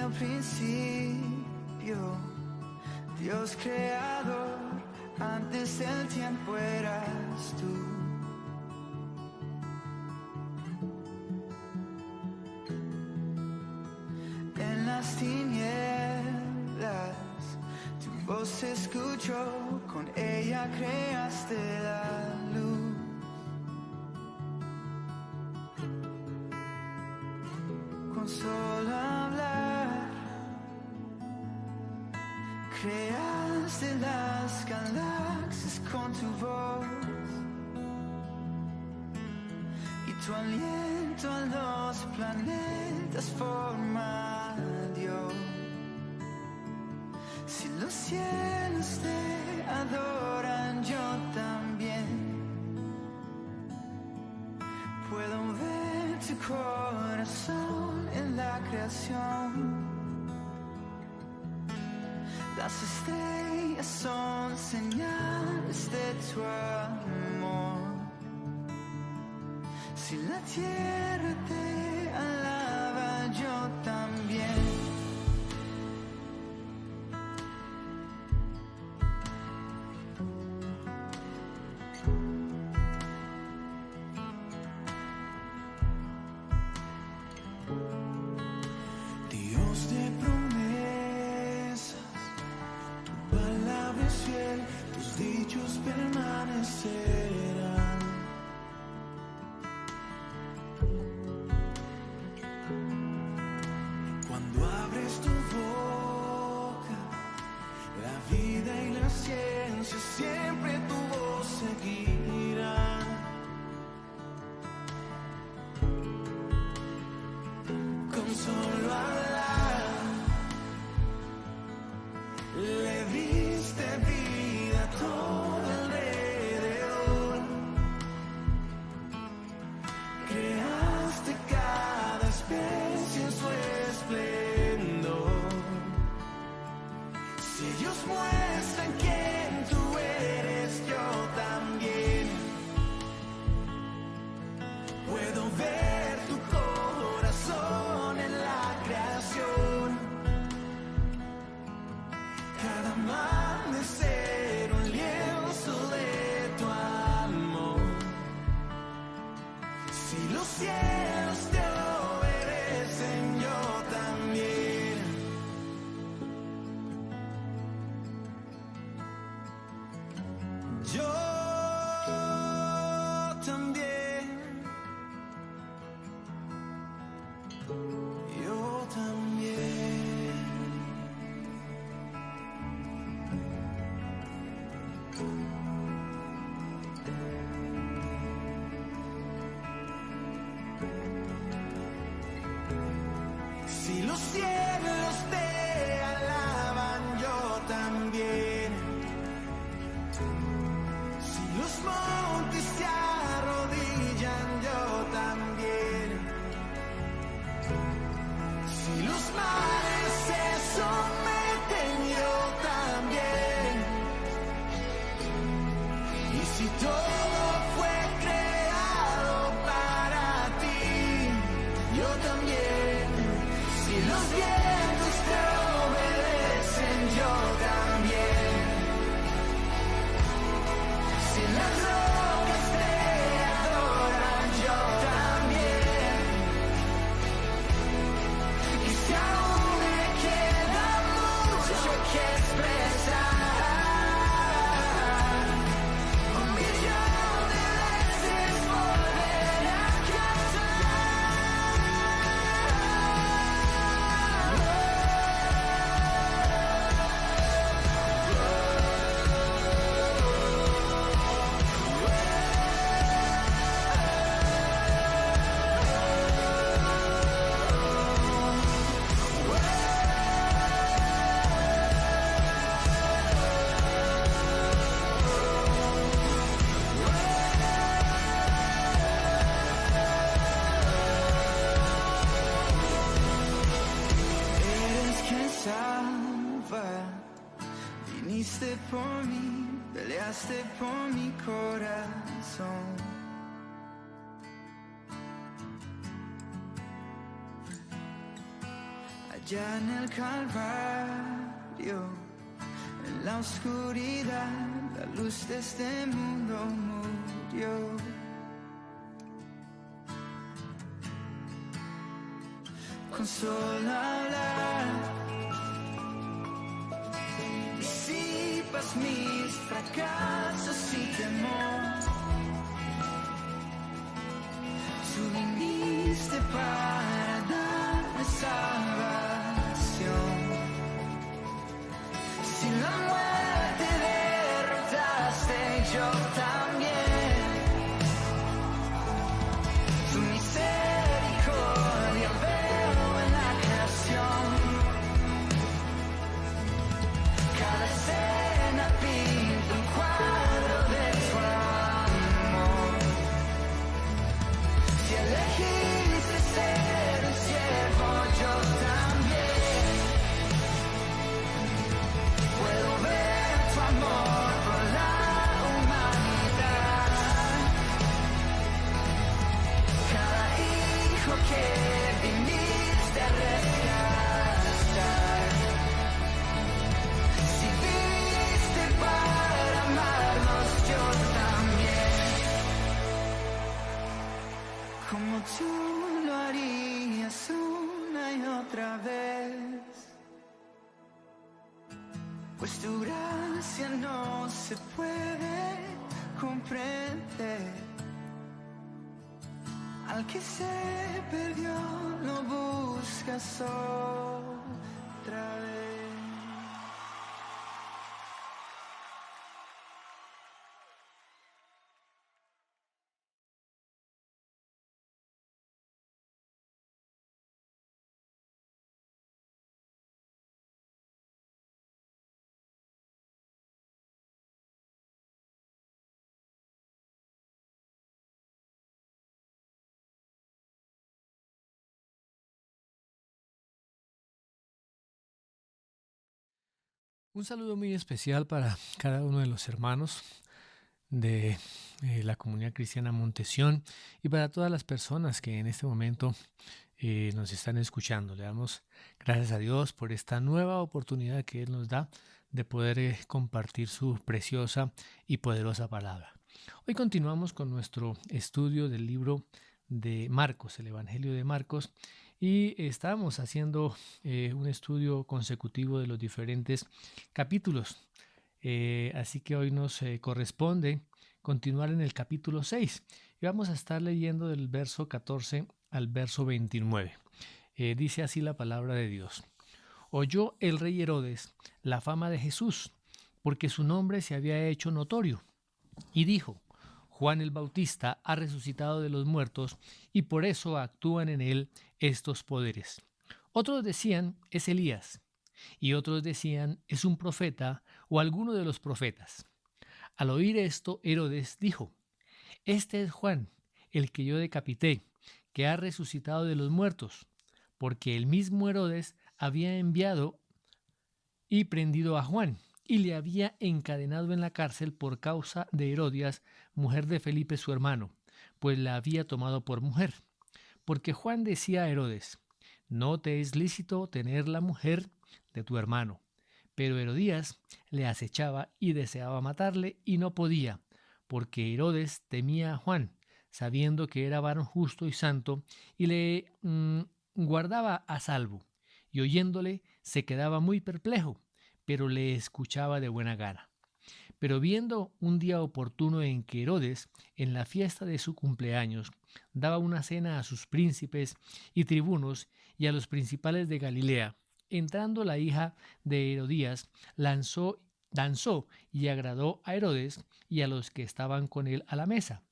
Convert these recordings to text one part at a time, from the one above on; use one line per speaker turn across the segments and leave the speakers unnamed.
el principio, Dios creador, antes del tiempo eras tú. En las tinieblas tu voz se escuchó, con ella creaste la luz. Con solo hablar creaste las galaxias con tu voz, y tu aliento a los planetas forma dio. Si los cielos te adoran, yo también puedo ver tu corazón en la creación. Las estrellas son señales de tu amor. Si la tierra te alaba, yo también. Dios de promesas, tu palabra es fiel, tus dichos permanecerán. Cuando abres tu boca, la vida y la ciencia siempre tu voz seguirán. Con solo hablar le diste vida a todo alrededor. Creaste cada especie en su esplendor. Si ellos muestran quién tú eres, yo también puedo ver tu corazón en la creación. Cada amanecer un lienzo de tu amor. Si los cielos te obedecen, yo también. Yo también. Yo también. Si los cielos te alaban, yo también. Si los montes se arrodillan, yo también. Si los mares se someten, yo también. Y si todo fue creado para ti, yo también. Si los vientos te obedecen, yo también. Si las rocas te adoran, yo también. Y si aún me queda mucho que expresar, un millón de veces volver a Viniste por mí, peleaste por mi corazón. allá en el Calvario, en la oscuridad, la luz de este mundo murió. Con solo hablar disipas mis fracasos y temor. Tú viniste para darme salvación. Si la muerte derrotaste, yo también. Tu misericordia veo en la creación. Cada escena pinta un cuadro de tu amor. Si elegiste ser un siervo, yo también. Puedo ver tu amor por la humanidad. Cada hijo que viniste a rescatar. Si viviste para amarnos, yo también. Como tú lo harías una y otra vez. Pues tu gracia no se puede comprender. Al que se perdió lo buscas otra vez.
Un saludo muy especial para cada uno de los hermanos de la comunidad cristiana Montesión y para todas las personas que en este momento nos están escuchando. Le damos gracias a Dios por esta nueva oportunidad que Él nos da de poder compartir su preciosa y poderosa palabra. Hoy continuamos con nuestro estudio del libro de Marcos, el Evangelio de Marcos, y estamos haciendo un estudio consecutivo de los diferentes capítulos. Así que hoy nos corresponde continuar en el capítulo 6 y vamos a estar leyendo del verso 14 al verso 29. Dice así la palabra de Dios. Oyó el rey Herodes la fama de Jesús, porque su nombre se había hecho notorio, y dijo: Juan el Bautista ha resucitado de los muertos, y por eso actúan en él estos poderes. Otros decían: es Elías, y otros decían: es un profeta o alguno de los profetas. Al oír esto, Herodes dijo: este es Juan, el que yo decapité, que ha resucitado de los muertos, porque el mismo Herodes había enviado y prendido a Juan, y le había encadenado en la cárcel por causa de Herodias, mujer de Felipe su hermano, pues la había tomado por mujer. Porque Juan decía a Herodes: no te es lícito tener la mujer de tu hermano. Pero Herodías le acechaba y deseaba matarle, y no podía, porque Herodes temía a Juan, sabiendo que era varón justo y santo, y le guardaba a salvo. Y oyéndole se quedaba muy perplejo, pero le escuchaba de buena gana. Pero viendo un día oportuno en que Herodes, en la fiesta de su cumpleaños, daba una cena a sus príncipes y tribunos y a los principales de Galilea, entrando la hija de Herodías, danzó y agradó a Herodes y a los que estaban con él a la mesa.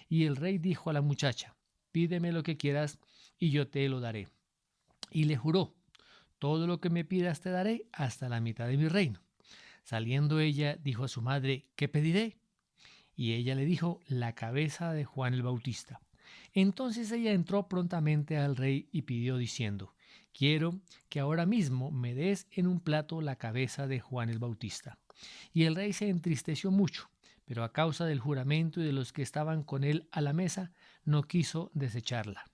Y el rey dijo a la muchacha: pídeme lo que quieras y yo te lo daré. Y le juró: todo lo que me pidas te daré, hasta la mitad de mi reino. Saliendo ella, dijo a su madre: ¿qué pediré? Y ella le dijo: la cabeza de Juan el Bautista. Entonces ella entró prontamente al rey y pidió diciendo: quiero que ahora mismo me des en un plato la cabeza de Juan el Bautista. Y el rey se entristeció mucho, pero a causa del juramento y de los que estaban con él a la mesa, no quiso desecharla.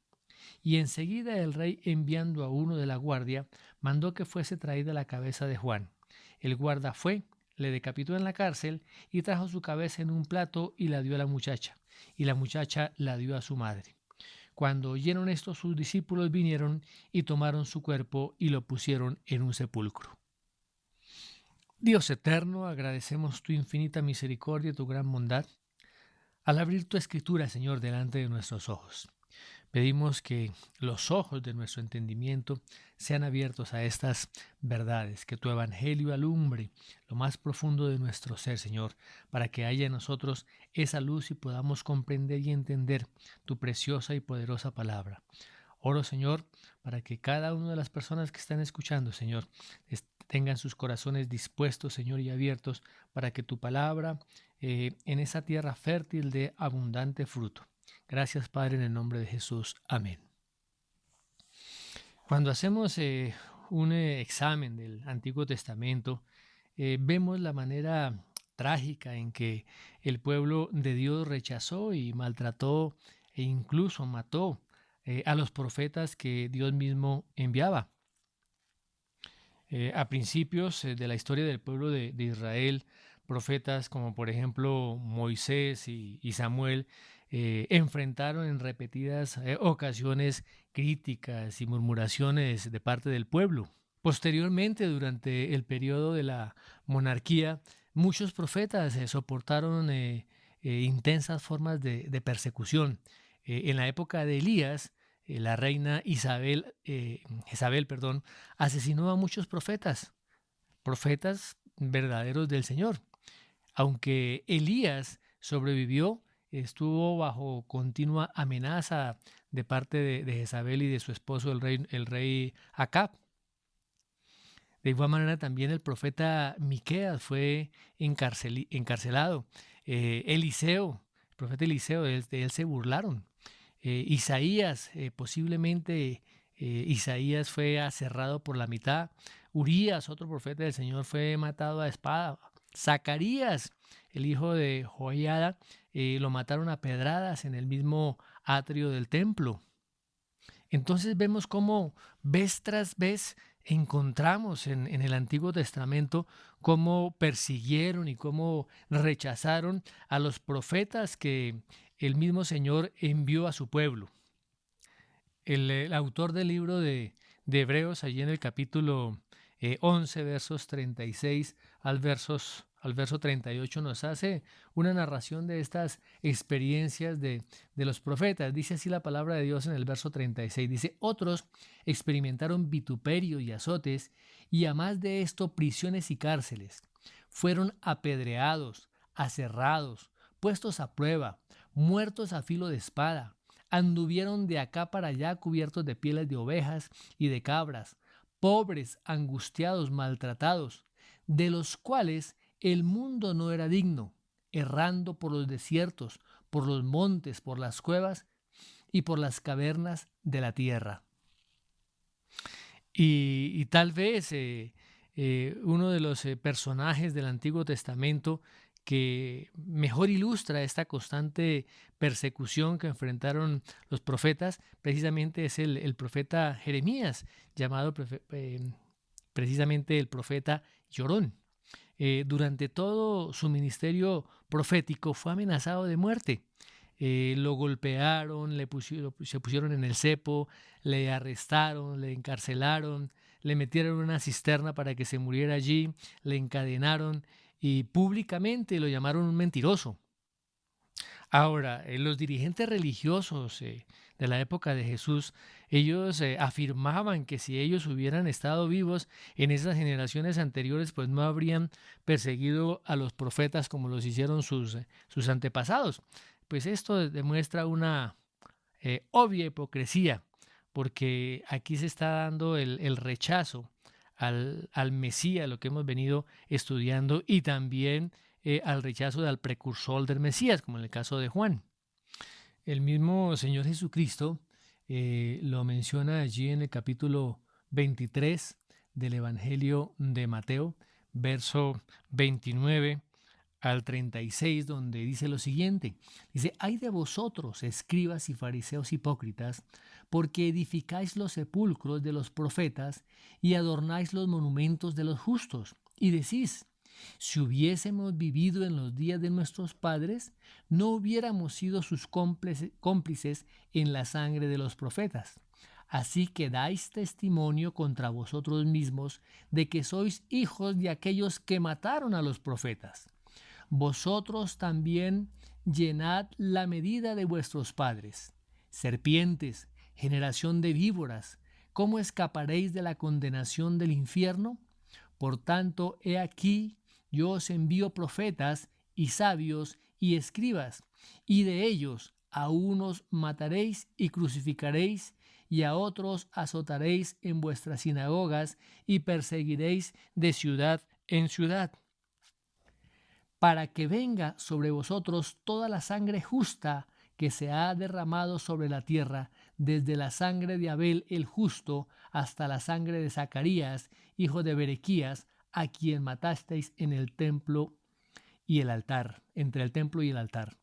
Y enseguida el rey, enviando a uno de la guardia, mandó que fuese traída la cabeza de Juan. El guarda fue, le decapitó en la cárcel y trajo su cabeza en un plato y la dio a la muchacha. Y la muchacha la dio a su madre. Cuando oyeron esto, sus discípulos vinieron y tomaron su cuerpo y lo pusieron en un sepulcro. Dios eterno, agradecemos tu infinita misericordia y tu gran bondad al abrir tu escritura, Señor, delante de nuestros ojos. Pedimos que los ojos de nuestro entendimiento sean abiertos a estas verdades, que tu evangelio alumbre lo más profundo de nuestro ser, Señor, para que haya en nosotros esa luz y podamos comprender y entender tu preciosa y poderosa palabra. Oro, Señor, para que cada una de las personas que están escuchando, Señor, tengan sus corazones dispuestos, Señor, y abiertos para que tu palabra en esa tierra fértil dé abundante fruto. Gracias, Padre, en el nombre de Jesús. Amén. Cuando hacemos un examen del Antiguo Testamento, vemos la manera trágica en que el pueblo de Dios rechazó y maltrató e incluso mató a los profetas que Dios mismo enviaba. A principios de la historia del pueblo de Israel, profetas como por ejemplo Moisés y Samuel enfrentaron en repetidas ocasiones críticas y murmuraciones de parte del pueblo. Posteriormente, durante el periodo de la monarquía, muchos profetas soportaron intensas formas de persecución. En la época de Elías, la reina Jezabel, asesinó a muchos profetas verdaderos del Señor. Aunque Elías sobrevivió, estuvo bajo continua amenaza de parte de Jezabel y de su esposo, el rey Acab. De igual manera, también el profeta Miqueas fue encarcelado. El profeta Eliseo, de él se burlaron. Isaías, posiblemente Isaías fue aserrado por la mitad. Urías, otro profeta del Señor, fue matado a espada. Zacarías, el hijo de Joiada, lo mataron a pedradas en el mismo atrio del templo. Entonces vemos cómo vez tras vez encontramos en el Antiguo Testamento cómo persiguieron y cómo rechazaron a los profetas que el mismo Señor envió a su pueblo. El autor del libro de Hebreos, allí en el capítulo 11, versos 36 al verso 38, nos hace una narración de estas experiencias de los profetas. Dice así la palabra de Dios en el verso 36. Dice: otros experimentaron vituperio y azotes, y a más de esto prisiones y cárceles. Fueron apedreados, aserrados, puestos a prueba, muertos a filo de espada. Anduvieron de acá para allá cubiertos de pieles de ovejas y de cabras, pobres, angustiados, maltratados, de los cuales el mundo no era digno, errando por los desiertos, por los montes, por las cuevas y por las cavernas de la tierra. Y tal vez uno de los personajes del Antiguo Testamento que mejor ilustra esta constante persecución que enfrentaron los profetas, precisamente es el profeta Jeremías, llamado precisamente el profeta llorón. Durante todo su ministerio profético fue amenazado de muerte. Lo golpearon, se pusieron en el cepo, le arrestaron, le encarcelaron, le metieron en una cisterna para que se muriera allí, le encadenaron y públicamente lo llamaron un mentiroso. Ahora, los dirigentes religiosos de la época de Jesús, ellos afirmaban que si ellos hubieran estado vivos en esas generaciones anteriores, pues no habrían perseguido a los profetas como los hicieron sus antepasados. Pues esto demuestra una obvia hipocresía, porque aquí se está dando el rechazo al Mesías, lo que hemos venido estudiando, y también al rechazo al precursor del Mesías, como en el caso de Juan. El mismo Señor Jesucristo lo menciona allí en el capítulo 23 del Evangelio de Mateo, verso 29 al 36, donde dice lo siguiente. Dice, ay de vosotros, escribas y fariseos hipócritas, porque edificáis los sepulcros de los profetas y adornáis los monumentos de los justos. Y decís, si hubiésemos vivido en los días de nuestros padres, no hubiéramos sido sus cómplices en la sangre de los profetas. Así que dais testimonio contra vosotros mismos de que sois hijos de aquellos que mataron a los profetas. Vosotros también llenad la medida de vuestros padres. Serpientes, generación de víboras, ¿cómo escaparéis de la condenación del infierno? Por tanto, he aquí, yo os envío profetas y sabios y escribas, y de ellos a unos mataréis y crucificaréis, y a otros azotaréis en vuestras sinagogas y perseguiréis de ciudad en ciudad, para que venga sobre vosotros toda la sangre justa que se ha derramado sobre la tierra, desde la sangre de Abel el justo hasta la sangre de Zacarías, hijo de Berequías, a quien matasteis en el templo y el altar, entre el templo y el altar.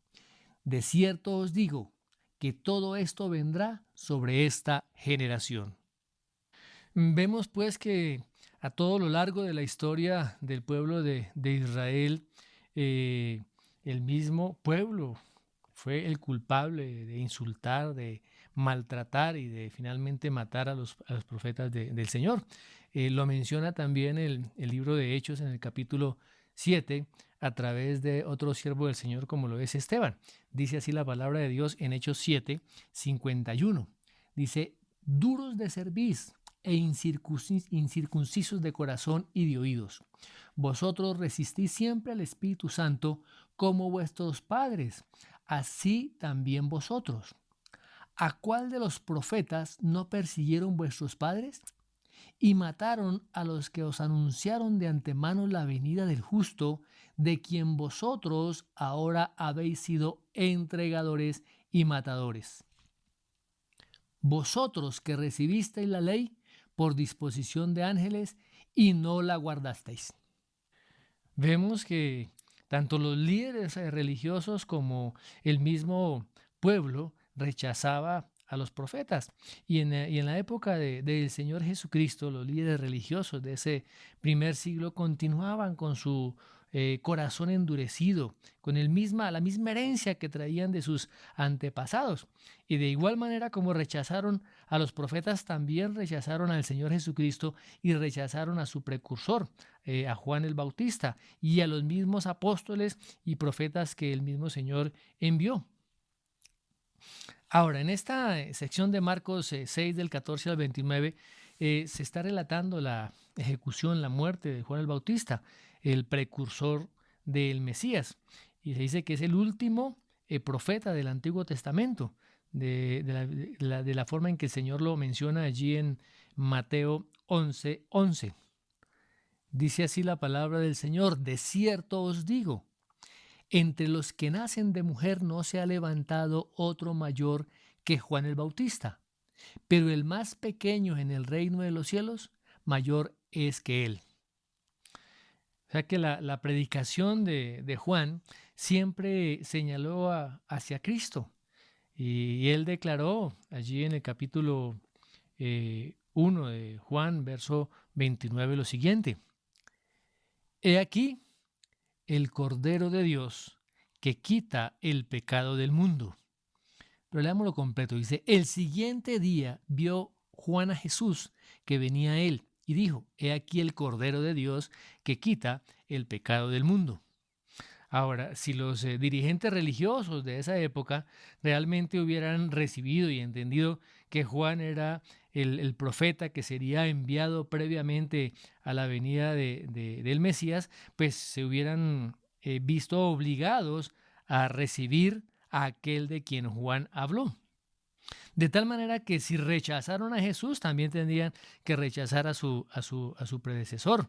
De cierto os digo que todo esto vendrá sobre esta generación. Vemos pues que a todo lo largo de la historia del pueblo de Israel, el mismo pueblo fue el culpable de insultar, de maltratar y de finalmente matar a los profetas del Señor. Lo menciona también el libro de Hechos en el capítulo 7 a través de otro siervo del Señor como lo es Esteban. Dice así la palabra de Dios en Hechos 7, 51. Dice, duros de cerviz e incircuncisos de corazón y de oídos. Vosotros resistís siempre al Espíritu Santo como vuestros padres, así también vosotros. ¿A cuál de los profetas no persiguieron vuestros padres? Y mataron a los que os anunciaron de antemano la venida del justo, de quien vosotros ahora habéis sido entregadores y matadores. Vosotros que recibisteis la ley por disposición de ángeles y no la guardasteis. Vemos que tanto los líderes religiosos como el mismo pueblo rechazaba a los profetas. Y en la época del Señor Jesucristo, los líderes religiosos de ese primer siglo continuaban con su corazón endurecido, con la misma herencia que traían de sus antepasados. Y de igual manera como rechazaron a los profetas, también rechazaron al Señor Jesucristo y rechazaron a su precursor, a Juan el Bautista, y a los mismos apóstoles y profetas que el mismo Señor envió. Ahora, en esta sección de Marcos 6 del 14 al 29, se está relatando la ejecución, la muerte de Juan el Bautista, el precursor del Mesías. Y se dice que es el último profeta del Antiguo Testamento, de la forma en que el Señor lo menciona allí en Mateo 11:11. Dice así la palabra del Señor: de cierto os digo, entre los que nacen de mujer no se ha levantado otro mayor que Juan el Bautista, pero el más pequeño en el reino de los cielos, mayor es que él. O sea que la predicación de Juan siempre señaló hacia Cristo. Y él declaró allí en el capítulo 1 de Juan, verso 29, lo siguiente: He aquí el Cordero de Dios que quita el pecado del mundo. Pero leámoslo completo. Dice, el siguiente día vio Juan a Jesús que venía a él y dijo, he aquí el Cordero de Dios que quita el pecado del mundo. Ahora, si los dirigentes religiosos de esa época realmente hubieran recibido y entendido que Juan era el profeta que sería enviado previamente a la venida del Mesías, pues se hubieran visto obligados a recibir a aquel de quien Juan habló. De tal manera que si rechazaron a Jesús, también tendrían que rechazar a su predecesor.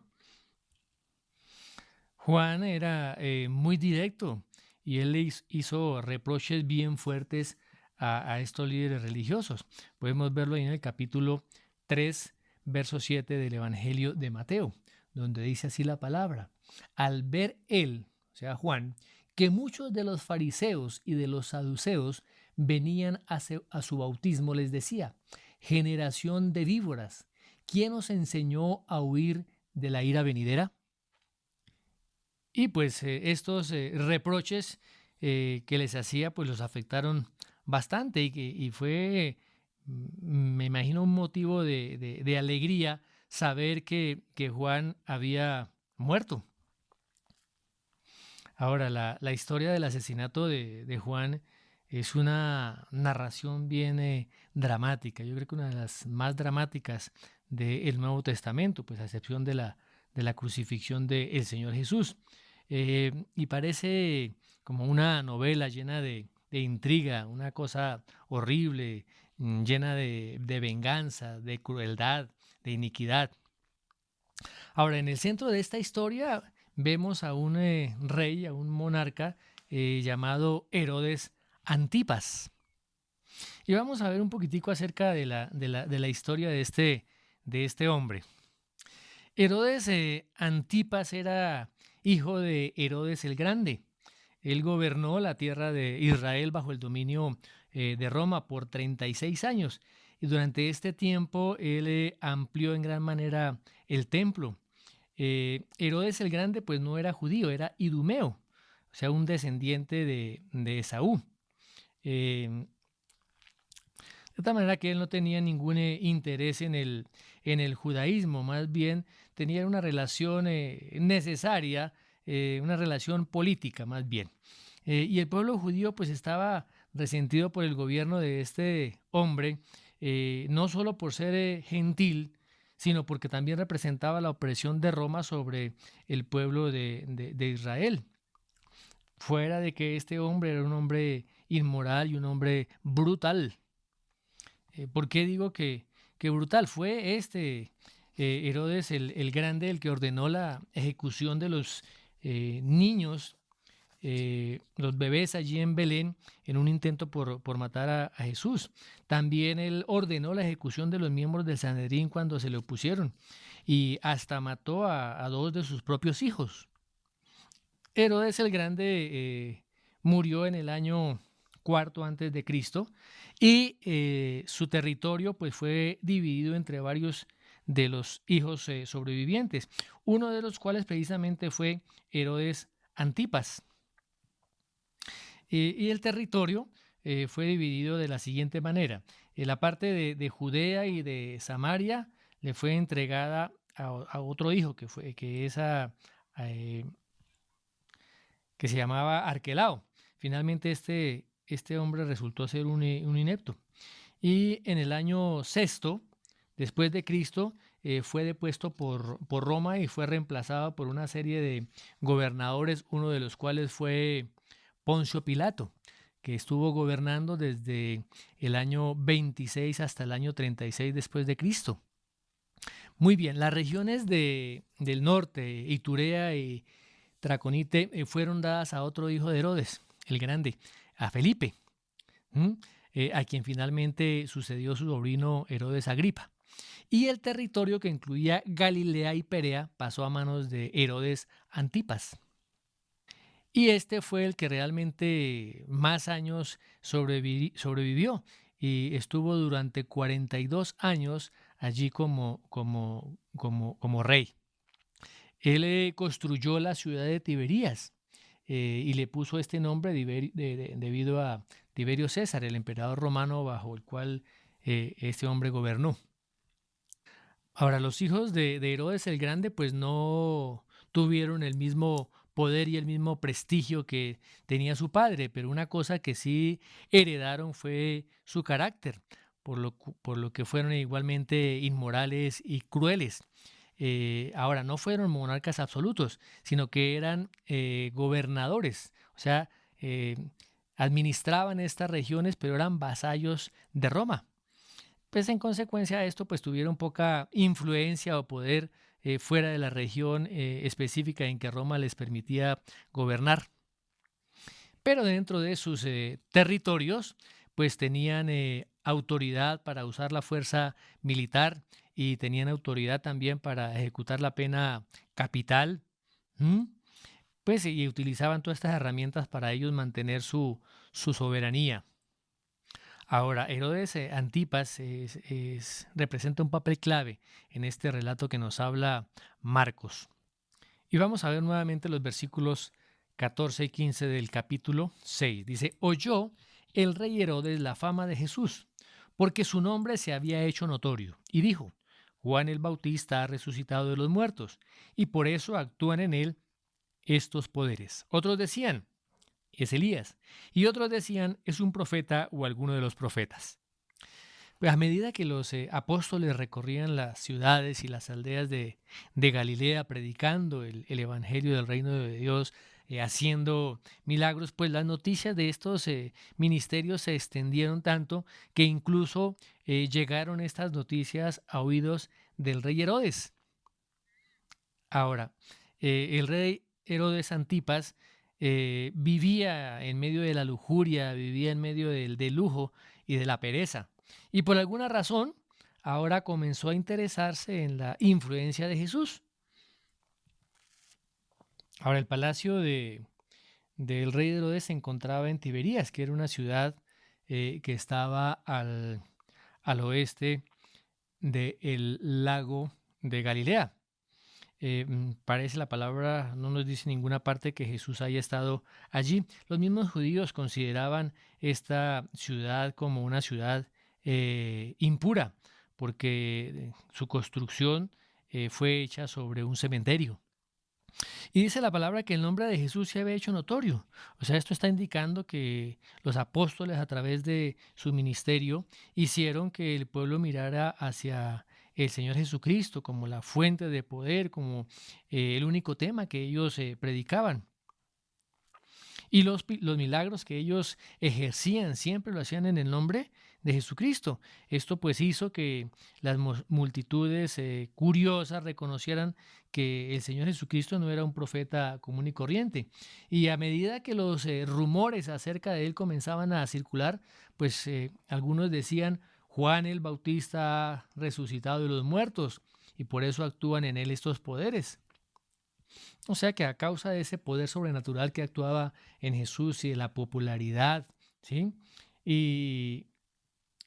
Juan era muy directo y él le hizo reproches bien fuertes a estos líderes religiosos. Podemos verlo ahí en el capítulo 3, verso 7 del Evangelio de Mateo, donde dice así la palabra. Al ver él, o sea, Juan, que muchos de los fariseos y de los saduceos venían a su bautismo, les decía: generación de víboras, ¿quién os enseñó a huir de la ira venidera? Y pues estos reproches que les hacía, pues los afectaron bastante y fue, me imagino, un motivo de alegría saber que Juan había muerto. Ahora, la historia del asesinato de Juan es una narración bien dramática. Yo creo que una de las más dramáticas del Nuevo Testamento, pues a excepción de la crucifixión del Señor Jesús. Y parece como una novela llena de intriga, una cosa horrible, llena de venganza, de crueldad, de iniquidad. Ahora, en el centro de esta historia vemos a un rey, a un monarca llamado Herodes Antipas. Y vamos a ver un poquitico acerca de la historia de este hombre. Herodes Antipas era hijo de Herodes el Grande. Él gobernó la tierra de Israel bajo el dominio de Roma por 36 años. Y durante este tiempo él amplió en gran manera el templo. Herodes el Grande pues no era judío, era idumeo, o sea, un descendiente de Esaú. De tal manera que él no tenía ningún interés en el judaísmo, más bien tenía una relación necesaria, una relación política más bien. Y el pueblo judío pues estaba resentido por el gobierno de este hombre, no solo por ser gentil, sino porque también representaba la opresión de Roma sobre el pueblo de Israel. Fuera de que este hombre era un hombre inmoral y un hombre brutal. ¿Por qué digo que brutal? Fue este Herodes el Grande el que ordenó la ejecución de los niños, los bebés allí en Belén, en un intento por matar a Jesús. También él ordenó la ejecución de los miembros del Sanedrín cuando se le opusieron y hasta mató a dos de sus propios hijos. Herodes el Grande murió en el año cuarto antes de Cristo y su territorio pues fue dividido entre varios de los hijos sobrevivientes, uno de los cuales precisamente fue Herodes Antipas. Y el territorio fue dividido de la siguiente manera. La parte de Judea y de Samaria le fue entregada a otro hijo que se llamaba Arquelao. Finalmente este hombre resultó ser un inepto. Y en el año sexto, después de Cristo, fue depuesto por Roma y fue reemplazado por una serie de gobernadores, uno de los cuales fue Poncio Pilato, que estuvo gobernando desde el año 26 hasta el año 36 después de Cristo. Muy bien, las regiones del norte, Iturea y Traconite, fueron dadas a otro hijo de Herodes, el Grande, a Felipe, a quien finalmente sucedió su sobrino Herodes Agripa. Y el territorio que incluía Galilea y Perea pasó a manos de Herodes Antipas. Y este fue el que realmente más años sobrevivió y estuvo durante 42 años allí como rey. Él construyó la ciudad de Tiberías y le puso este nombre debido a Tiberio César, el emperador romano bajo el cual este hombre gobernó. Ahora, los hijos de Herodes el Grande pues no tuvieron el mismo poder y el mismo prestigio que tenía su padre, pero una cosa que sí heredaron fue su carácter, por lo que fueron igualmente inmorales y crueles. Ahora, no fueron monarcas absolutos, sino que eran gobernadores, o sea, administraban estas regiones, pero eran vasallos de Roma. Pues en consecuencia de esto, pues tuvieron poca influencia o poder fuera de la región específica en que Roma les permitía gobernar. Pero dentro de sus territorios, pues tenían autoridad para usar la fuerza militar y tenían autoridad también para ejecutar la pena capital. pues y utilizaban todas estas herramientas para ellos mantener su soberanía. Ahora, Herodes Antipas representa un papel clave en este relato que nos habla Marcos. Y vamos a ver nuevamente los versículos 14 y 15 del capítulo 6. Dice, oyó el rey Herodes la fama de Jesús, porque su nombre se había hecho notorio, y dijo, Juan el Bautista ha resucitado de los muertos, y por eso actúan en él estos poderes. Otros decían, es Elías, y otros decían, es un profeta o alguno de los profetas. Pues a medida que los apóstoles recorrían las ciudades y las aldeas de Galilea predicando el evangelio del reino de Dios, haciendo milagros, pues las noticias de estos ministerios se extendieron tanto que incluso llegaron estas noticias a oídos del rey Herodes. Ahora, el rey Herodes Antipas vivía en medio de la lujuria, vivía en medio del lujo y de la pereza. Y por alguna razón, ahora comenzó a interesarse en la influencia de Jesús. Ahora, el palacio del rey Herodes se encontraba en Tiberías, que era una ciudad que estaba al oeste del lago de Galilea. Parece la palabra, no nos dice en ninguna parte que Jesús haya estado allí. Los mismos judíos consideraban esta ciudad como una ciudad impura, porque su construcción fue hecha sobre un cementerio. Y dice la palabra que el nombre de Jesús se había hecho notorio. O sea, esto está indicando que los apóstoles a través de su ministerio hicieron que el pueblo mirara hacia el Señor Jesucristo como la fuente de poder, como el único tema que ellos predicaban. Y los milagros que ellos ejercían siempre lo hacían en el nombre de Jesucristo. Esto pues hizo que las multitudes curiosas reconocieran que el Señor Jesucristo no era un profeta común y corriente. Y a medida que los rumores acerca de él comenzaban a circular, pues algunos decían, Juan el Bautista ha resucitado de los muertos y por eso actúan en él estos poderes. O sea que a causa de ese poder sobrenatural que actuaba en Jesús y de la popularidad, ¿sí? Y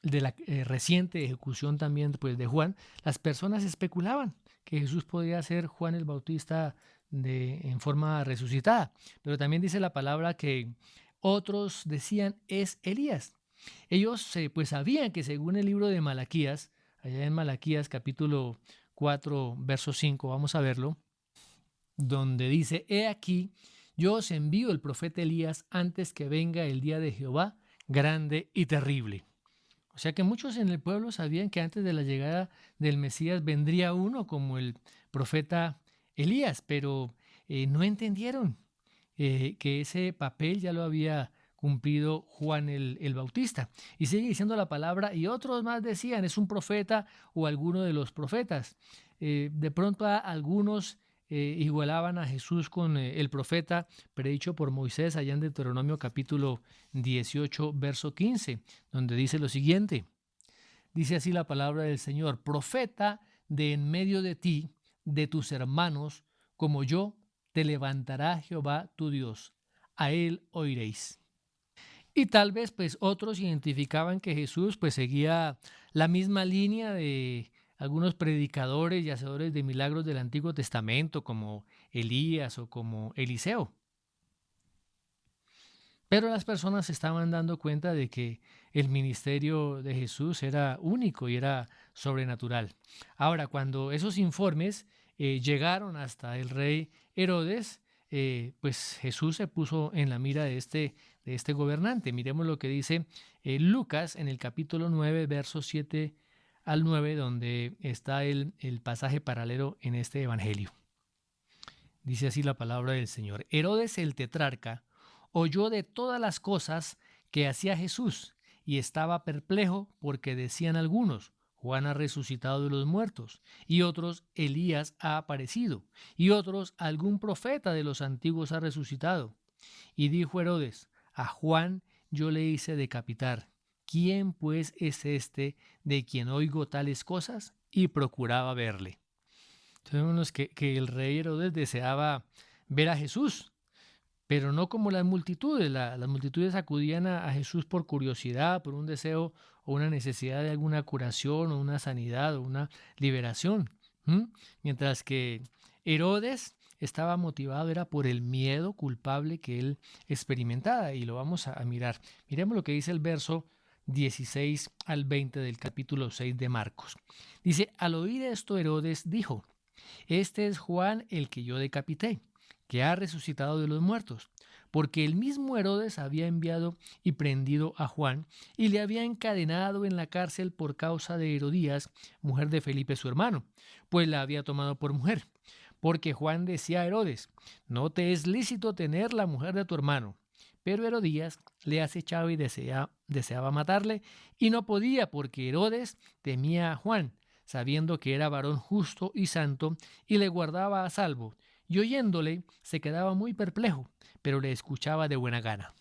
de la reciente ejecución también pues, de Juan, las personas especulaban que Jesús podía ser Juan el Bautista en forma resucitada. Pero también dice la palabra que otros decían es Elías. Ellos pues sabían que según el libro de Malaquías, allá en Malaquías capítulo 4, verso 5, vamos a verlo, donde dice, he aquí, yo os envío el profeta Elías antes que venga el día de Jehová, grande y terrible. O sea que muchos en el pueblo sabían que antes de la llegada del Mesías vendría uno como el profeta Elías, pero no entendieron que ese papel ya lo había cumplido Juan el Bautista. Y sigue diciendo la palabra, y otros más decían, es un profeta o alguno de los profetas. De pronto algunos igualaban a Jesús con el profeta predicho por Moisés allá en Deuteronomio capítulo 18, verso 15, donde dice lo siguiente. Dice así la palabra del Señor, profeta de en medio de ti, de tus hermanos, como yo, te levantará Jehová tu Dios. A él oiréis. Y tal vez pues otros identificaban que Jesús pues seguía la misma línea de algunos predicadores y hacedores de milagros del Antiguo Testamento como Elías o como Eliseo. Pero las personas se estaban dando cuenta de que el ministerio de Jesús era único y era sobrenatural. Ahora, cuando esos informes llegaron hasta el rey Herodes, pues Jesús se puso en la mira de este gobernante. Miremos lo que dice Lucas en el capítulo 9, versos 7 al 9, donde está el pasaje paralelo en este evangelio. Dice así la palabra del Señor. Herodes el tetrarca oyó de todas las cosas que hacía Jesús y estaba perplejo porque decían algunos, Juan ha resucitado de los muertos, y otros, Elías ha aparecido, y otros, algún profeta de los antiguos ha resucitado. Y dijo Herodes, a Juan yo le hice decapitar. ¿Quién pues es este de quien oigo tales cosas? Y procuraba verle. Entonces vemos que el rey Herodes deseaba ver a Jesús, pero no como las multitudes. Las multitudes acudían a Jesús por curiosidad, por un deseo o una necesidad de alguna curación o una sanidad o una liberación. ¿M? Mientras que Herodes estaba motivado, era por el miedo culpable que él experimentaba, y lo vamos a mirar. Miremos lo que dice el verso 16 al 20 del capítulo 6 de Marcos. Dice: al oír esto, Herodes dijo: este es Juan el que yo decapité, que ha resucitado de los muertos, porque el mismo Herodes había enviado y prendido a Juan y le había encadenado en la cárcel por causa de Herodías, mujer de Felipe su hermano, pues la había tomado por mujer. Porque Juan decía a Herodes: no te es lícito tener la mujer de tu hermano. Pero Herodías le acechaba y deseaba matarle, y no podía, porque Herodes temía a Juan, sabiendo que era varón justo y santo, y le guardaba a salvo, y oyéndole se quedaba muy perplejo, pero le escuchaba de buena gana.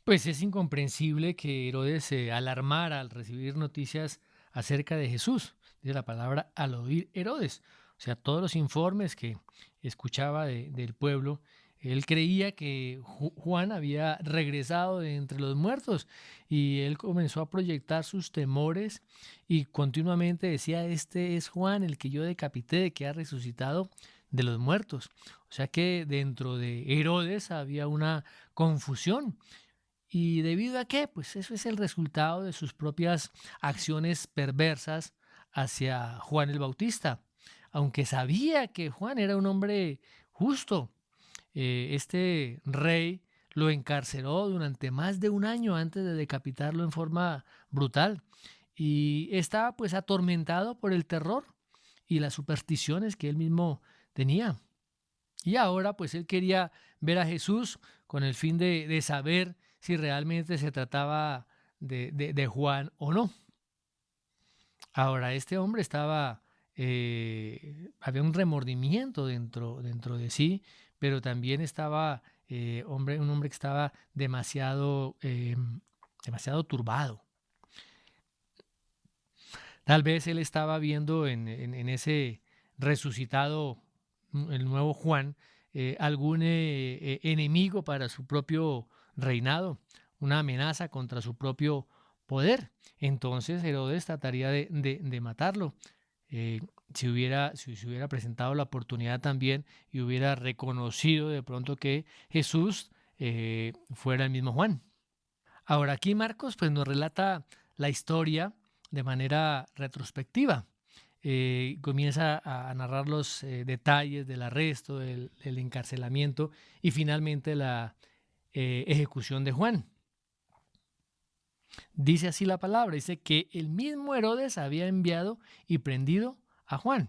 Pues es incomprensible que Herodes se alarmara al recibir noticias acerca de Jesús. Dice la palabra al oír Herodes. O sea, todos los informes que escuchaba del pueblo, él creía que Juan había regresado de entre los muertos, y él comenzó a proyectar sus temores y continuamente decía: este es Juan el que yo decapité, que ha resucitado de los muertos. O sea que dentro de Herodes había una confusión. ¿Y debido a qué? Pues eso es el resultado de sus propias acciones perversas hacia Juan el Bautista. Aunque sabía que Juan era un hombre justo, este rey lo encarceló durante más de un año antes de decapitarlo en forma brutal. Y estaba pues atormentado por el terror y las supersticiones que él mismo tenía. Y ahora pues él quería ver a Jesús con el fin de saber si realmente se trataba de Juan o no. Ahora, este hombre había un remordimiento dentro de sí, pero también estaba un hombre que estaba demasiado turbado. Tal vez él estaba viendo en ese resucitado, el nuevo Juan, algún enemigo para su propio reinado, una amenaza contra su propio poder. Entonces Herodes trataría de matarlo. Eh, si se hubiera presentado la oportunidad también y hubiera reconocido de pronto que Jesús fuera el mismo Juan. Ahora aquí Marcos pues nos relata la historia de manera retrospectiva. Comienza a narrar los detalles del arresto, del encarcelamiento y finalmente la ejecución de Juan. Dice así la palabra, dice que el mismo Herodes había enviado y prendido a Juan.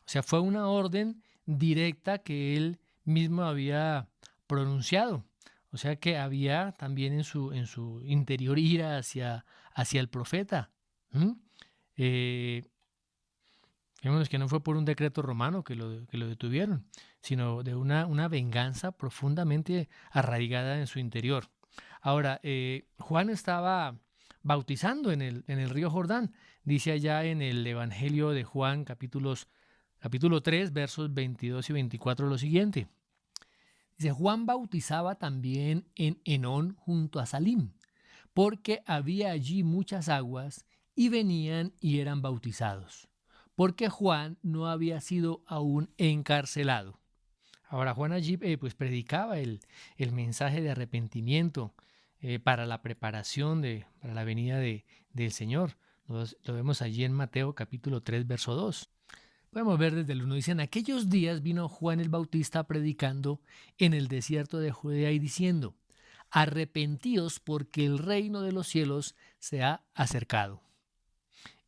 O sea, fue una orden directa que él mismo había pronunciado. O sea que había también en su interior ira hacia el profeta. ¿Mm? Vemos que no fue por un decreto romano que lo detuvieron, sino de una venganza profundamente arraigada en su interior. Ahora, Juan estaba bautizando en el río Jordán. Dice allá en el Evangelio de Juan, capítulo 3, versos 22 y 24, lo siguiente. Dice: Juan bautizaba también en Enón junto a Salim, porque había allí muchas aguas, y venían y eran bautizados, porque Juan no había sido aún encarcelado. Ahora Juan allí pues predicaba el mensaje de arrepentimiento para la preparación para la venida del Señor. Lo vemos allí en Mateo capítulo 3, verso 2. Podemos ver desde el 1, dice: en aquellos días vino Juan el Bautista predicando en el desierto de Judea y diciendo: arrepentíos, porque el reino de los cielos se ha acercado.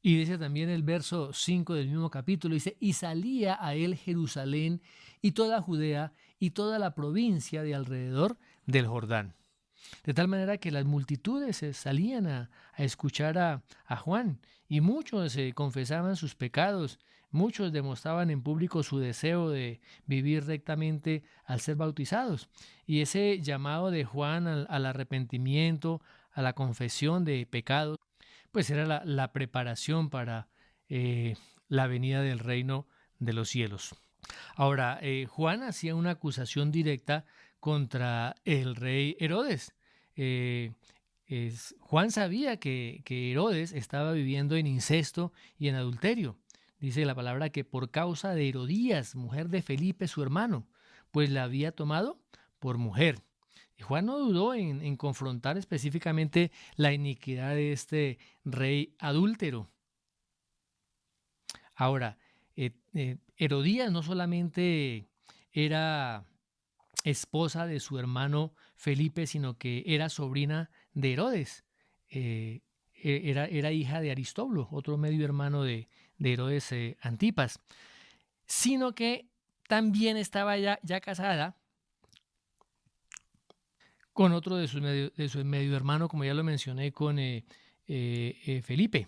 Y dice también el verso 5 del mismo capítulo, dice: y salía a él Jerusalén y toda Judea y toda la provincia de alrededor del Jordán. De tal manera que las multitudes salían a escuchar a Juan, y muchos confesaban sus pecados, muchos demostraban en público su deseo de vivir rectamente al ser bautizados. Y ese llamado de Juan al arrepentimiento, a la confesión de pecados, pues era la preparación para la venida del reino de los cielos. Ahora, Juan hacía una acusación directa contra el rey Herodes. Eh, Juan sabía que Herodes estaba viviendo en incesto y en adulterio. Dice la palabra que por causa de Herodías, mujer de Felipe, su hermano, pues la había tomado por mujer. Y Juan no dudó en confrontar específicamente la iniquidad de este rey adúltero. Ahora, Herodías no solamente era esposa de su hermano Felipe, sino que era sobrina de Herodes. Era hija de Aristóbulo, otro medio hermano de Herodes Antipas, sino que también estaba ya casada con otro de su medio hermano, como ya lo mencioné, con Felipe.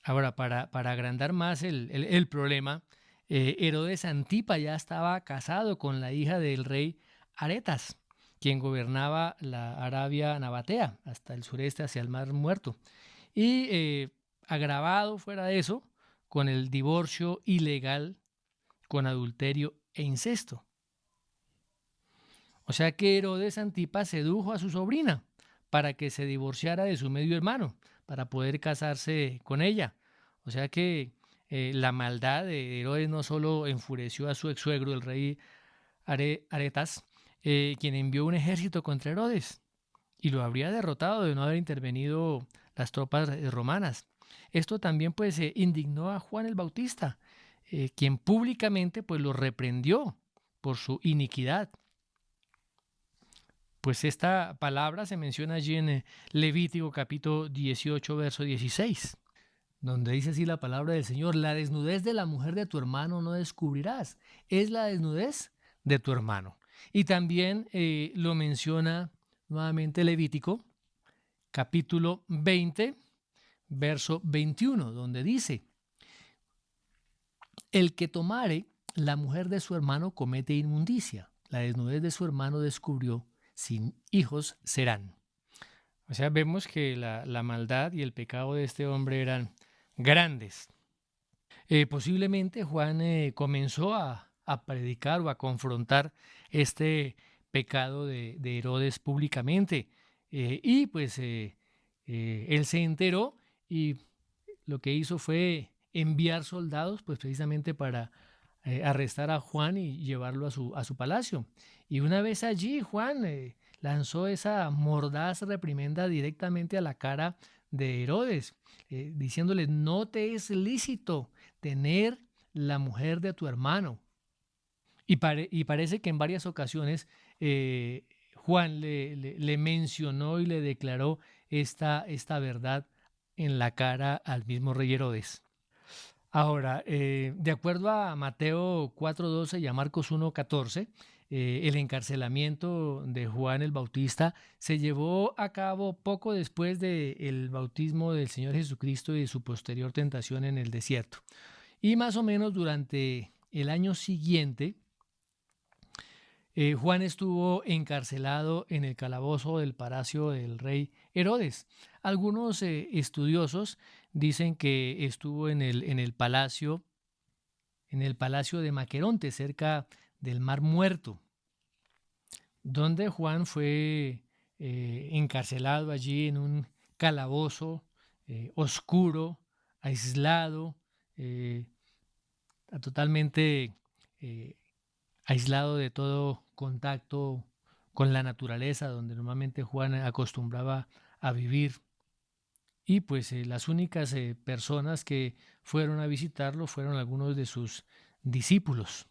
Ahora, para agrandar más el problema, Herodes Antipa ya estaba casado con la hija del rey Aretas, quien gobernaba la Arabia Nabatea, hasta el sureste, hacia el Mar Muerto. Y agravado fuera de eso, con el divorcio ilegal, con adulterio e incesto. O sea que Herodes Antipa sedujo a su sobrina para que se divorciara de su medio hermano, para poder casarse con ella. O sea que la maldad de Herodes no solo enfureció a su ex suegro, el rey Aretas, quien envió un ejército contra Herodes y lo habría derrotado de no haber intervenido las tropas romanas. Esto también pues indignó a Juan el Bautista, quien públicamente pues lo reprendió por su iniquidad. Pues esta palabra se menciona allí en Levítico capítulo 18, verso 16, donde dice así la palabra del Señor: la desnudez de la mujer de tu hermano no descubrirás, es la desnudez de tu hermano. Y también lo menciona nuevamente Levítico capítulo 20, verso 21, donde dice: el que tomare la mujer de su hermano comete inmundicia, la desnudez de su hermano descubrió, sin hijos serán. O sea, vemos que la maldad y el pecado de este hombre eran grandes. Posiblemente Juan comenzó a predicar o a confrontar este pecado de Herodes públicamente. Y pues él se enteró y lo que hizo fue enviar soldados pues precisamente para arrestar a Juan y llevarlo a su palacio. Y una vez allí, Juan lanzó esa mordaz reprimenda directamente a la cara de Herodes, diciéndole: no te es lícito tener la mujer de tu hermano. Y parece que en varias ocasiones Juan le mencionó y le declaró esta verdad en la cara al mismo rey Herodes. Ahora, de acuerdo a Mateo 4:12 y a Marcos 1:14, el encarcelamiento de Juan el Bautista se llevó a cabo poco después del bautismo del Señor Jesucristo y de su posterior tentación en el desierto. Y más o menos durante el año siguiente, Juan estuvo encarcelado en el calabozo del palacio del rey Herodes. Algunos estudiosos dicen que estuvo en el palacio de Maqueronte, cerca del Mar Muerto, donde Juan fue encarcelado allí en un calabozo oscuro, aislado, totalmente aislado de todo contacto con la naturaleza, donde normalmente Juan acostumbraba a vivir. Y pues las únicas personas que fueron a visitarlo fueron algunos de sus discípulos,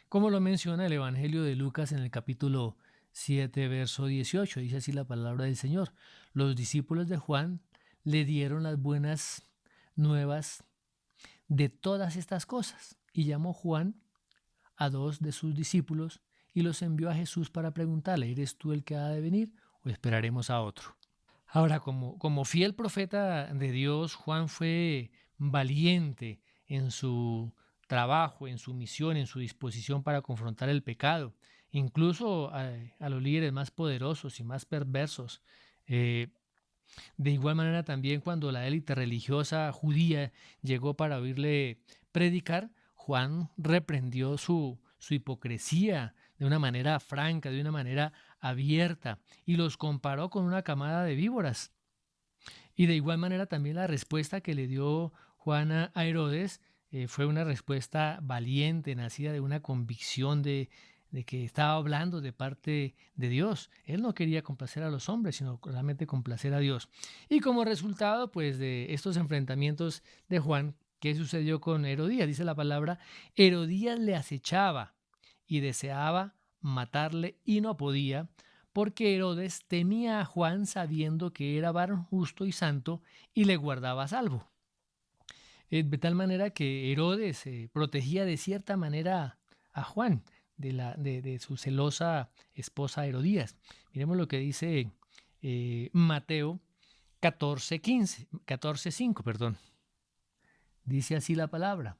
como lo menciona el Evangelio de Lucas en el capítulo 7, verso 18. Dice así la palabra del Señor: los discípulos de Juan le dieron las buenas nuevas de todas estas cosas, y llamó Juan a dos de sus discípulos y los envió a Jesús para preguntarle: ¿eres tú el que ha de venir o esperaremos a otro? Ahora, como fiel profeta de Dios, Juan fue valiente en su trabajo, en su misión, en su disposición para confrontar el pecado, incluso a los líderes más poderosos y más perversos. De igual manera también, cuando la élite religiosa judía llegó para oírle predicar, Juan reprendió su hipocresía de una manera franca, de una manera abierta, y los comparó con una camada de víboras. Y de igual manera también la respuesta que le dio Juan a Herodes fue una respuesta valiente, nacida de una convicción de que estaba hablando de parte de Dios. Él no quería complacer a los hombres, sino realmente complacer a Dios. Y como resultado, pues, de estos enfrentamientos de Juan, ¿qué sucedió con Herodías? Dice la palabra, Herodías le acechaba y deseaba matarle y no podía, porque Herodes temía a Juan sabiendo que era varón justo y santo y le guardaba a salvo. De tal manera que Herodes protegía de cierta manera a Juan de su celosa esposa Herodías. Miremos lo que dice Mateo 14:5, perdón. Dice así la palabra.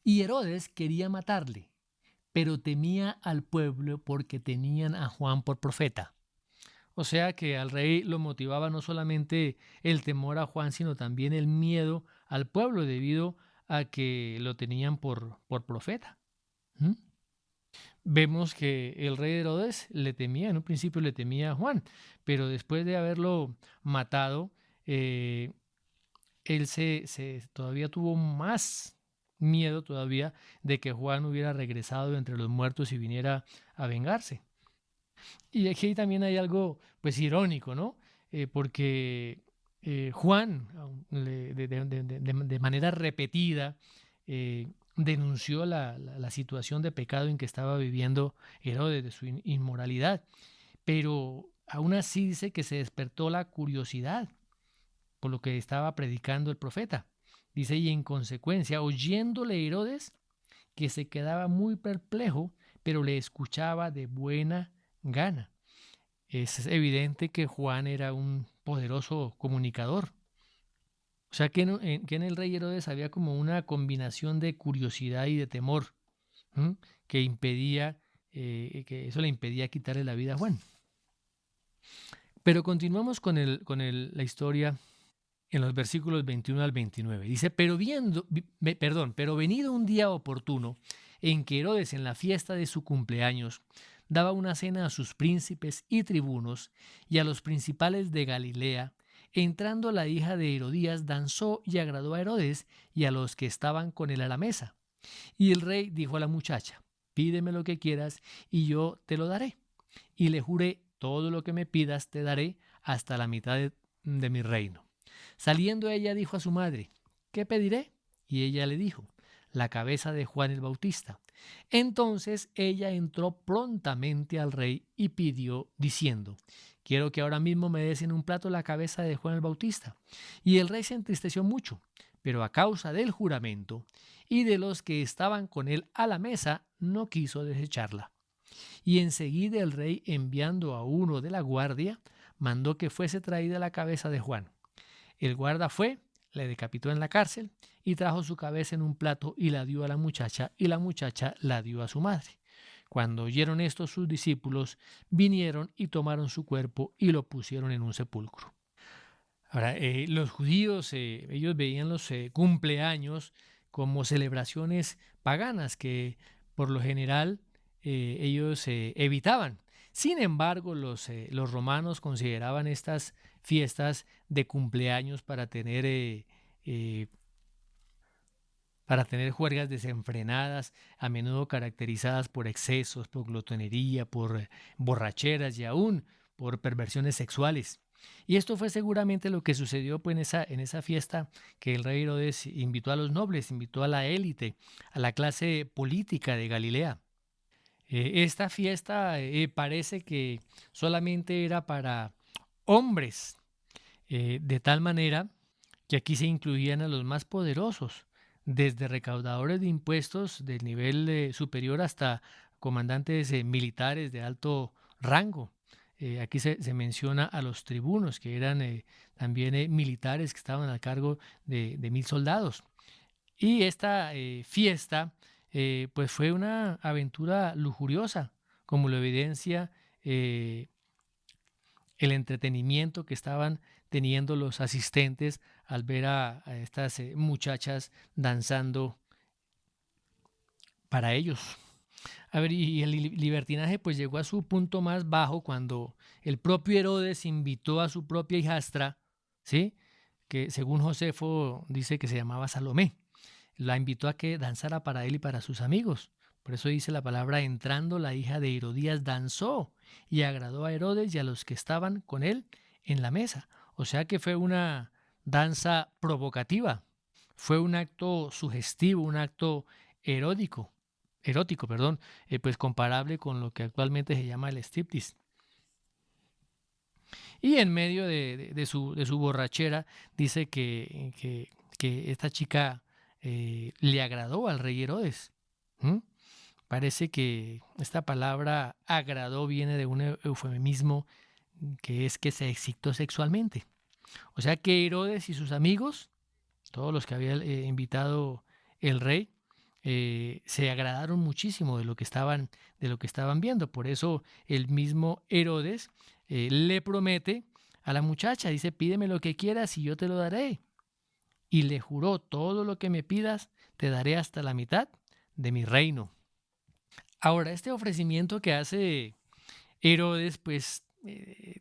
Y Herodes quería matarle, pero temía al pueblo porque tenían a Juan por profeta. O sea que al rey lo motivaba no solamente el temor a Juan, sino también el miedo al pueblo debido a que lo tenían por profeta. ¿Mm? Vemos que el rey Herodes le temía, en un principio le temía a Juan, pero después de haberlo matado, él todavía tuvo más miedo todavía de que Juan hubiera regresado entre los muertos y viniera a vengarse. Y aquí también hay algo, pues, irónico, ¿no? Porque Juan, de manera repetida, denunció la situación de pecado en que estaba viviendo Herodes, de su inmoralidad. Pero aún así dice que se despertó la curiosidad por lo que estaba predicando el profeta. Dice, y en consecuencia, oyéndole Herodes, que se quedaba muy perplejo, pero le escuchaba de buena gana. Es evidente que Juan era un poderoso comunicador. O sea que en el rey Herodes había como una combinación de curiosidad y de temor, ¿m? Que que eso le impedía quitarle la vida a Juan. Pero continuamos con la historia en los versículos 21 al 29. Dice, pero venido un día oportuno en que Herodes en la fiesta de su cumpleaños daba una cena a sus príncipes y tribunos y a los principales de Galilea, entrando la hija de Herodías danzó y agradó a Herodes y a los que estaban con él a la mesa. Y el rey dijo a la muchacha, pídeme lo que quieras y yo te lo daré. Y le juré, todo lo que me pidas te daré hasta la mitad de mi reino. Saliendo ella dijo a su madre, ¿qué pediré? Y ella le dijo, la cabeza de Juan el Bautista. Entonces ella entró prontamente al rey y pidió, diciendo, quiero que ahora mismo me des en un plato la cabeza de Juan el Bautista. Y el rey se entristeció mucho, pero a causa del juramento y de los que estaban con él a la mesa, no quiso desecharla. Y enseguida el rey, enviando a uno de la guardia, mandó que fuese traída la cabeza de Juan. El guarda fue, le decapitó en la cárcel y trajo su cabeza en un plato y la dio a la muchacha y la muchacha la dio a su madre. Cuando oyeron esto sus discípulos, vinieron y tomaron su cuerpo y lo pusieron en un sepulcro. Ahora, los judíos, ellos veían los cumpleaños como celebraciones paganas que por lo general ellos evitaban. Sin embargo, los romanos consideraban estas fiestas de cumpleaños para tener juergas desenfrenadas, a menudo caracterizadas por excesos, por glotonería, por borracheras y aún por perversiones sexuales. Y esto fue seguramente lo que sucedió pues, en esa fiesta que el rey Herodes invitó a los nobles, invitó a la élite, a la clase política de Galilea. Esta fiesta parece que solamente era para hombres, de tal manera que aquí se incluían a los más poderosos, desde recaudadores de impuestos del nivel superior hasta comandantes militares de alto rango. Aquí se menciona a los tribunos, que eran también militares que estaban a cargo de 1,000 soldados. Y esta fiesta pues fue una aventura lujuriosa, como lo evidencia el entretenimiento que estaban teniendo los asistentes al ver a estas muchachas danzando para ellos. A ver, y el libertinaje pues llegó a su punto más bajo cuando el propio Herodes invitó a su propia hijastra, ¿sí? Que según Josefo dice que se llamaba Salomé. La invitó a que danzara para él y para sus amigos. Por eso dice la palabra, entrando la hija de Herodías danzó y agradó a Herodes y a los que estaban con él en la mesa. O sea que fue una danza provocativa, fue un acto sugestivo, un acto erótico, pues comparable con lo que actualmente se llama el striptease. Y en medio de su borrachera dice que esta chica le agradó al rey Herodes. ¿Mm? Parece que esta palabra agradó viene de un eufemismo que es que se excitó sexualmente. O sea que Herodes y sus amigos, todos los que había invitado el rey, se agradaron muchísimo de lo que estaban viendo. Por eso el mismo Herodes le promete a la muchacha, dice, pídeme lo que quieras y yo te lo daré. Y le juró, todo lo que me pidas te daré hasta la mitad de mi reino. Ahora, este ofrecimiento que hace Herodes, pues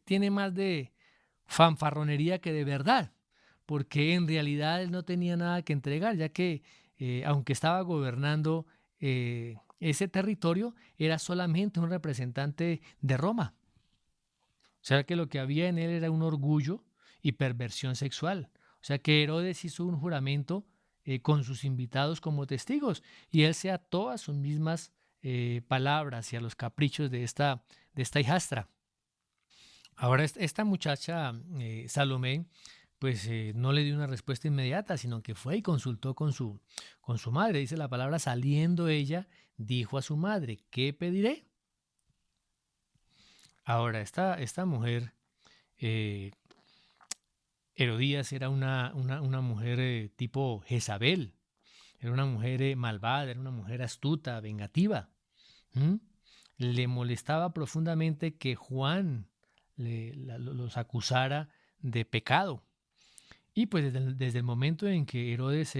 tiene más de fanfarronería que de verdad, porque en realidad él no tenía nada que entregar, ya que aunque estaba gobernando ese territorio, era solamente un representante de Roma. O sea que lo que había en él era un orgullo y perversión sexual. O sea que Herodes hizo un juramento con sus invitados como testigos y él se ató a sus mismas palabras y a los caprichos de esta hijastra. Ahora, esta muchacha, Salomé, pues no le dio una respuesta inmediata, sino que fue y consultó con su madre. Dice la palabra, saliendo ella, dijo a su madre, ¿qué pediré? Ahora, esta mujer, eh, Herodías, era una mujer tipo Jezabel, era una mujer malvada, era una mujer astuta, vengativa. ¿Mm? Le molestaba profundamente que Juan los acusara de pecado. Y pues desde el momento en que Herodes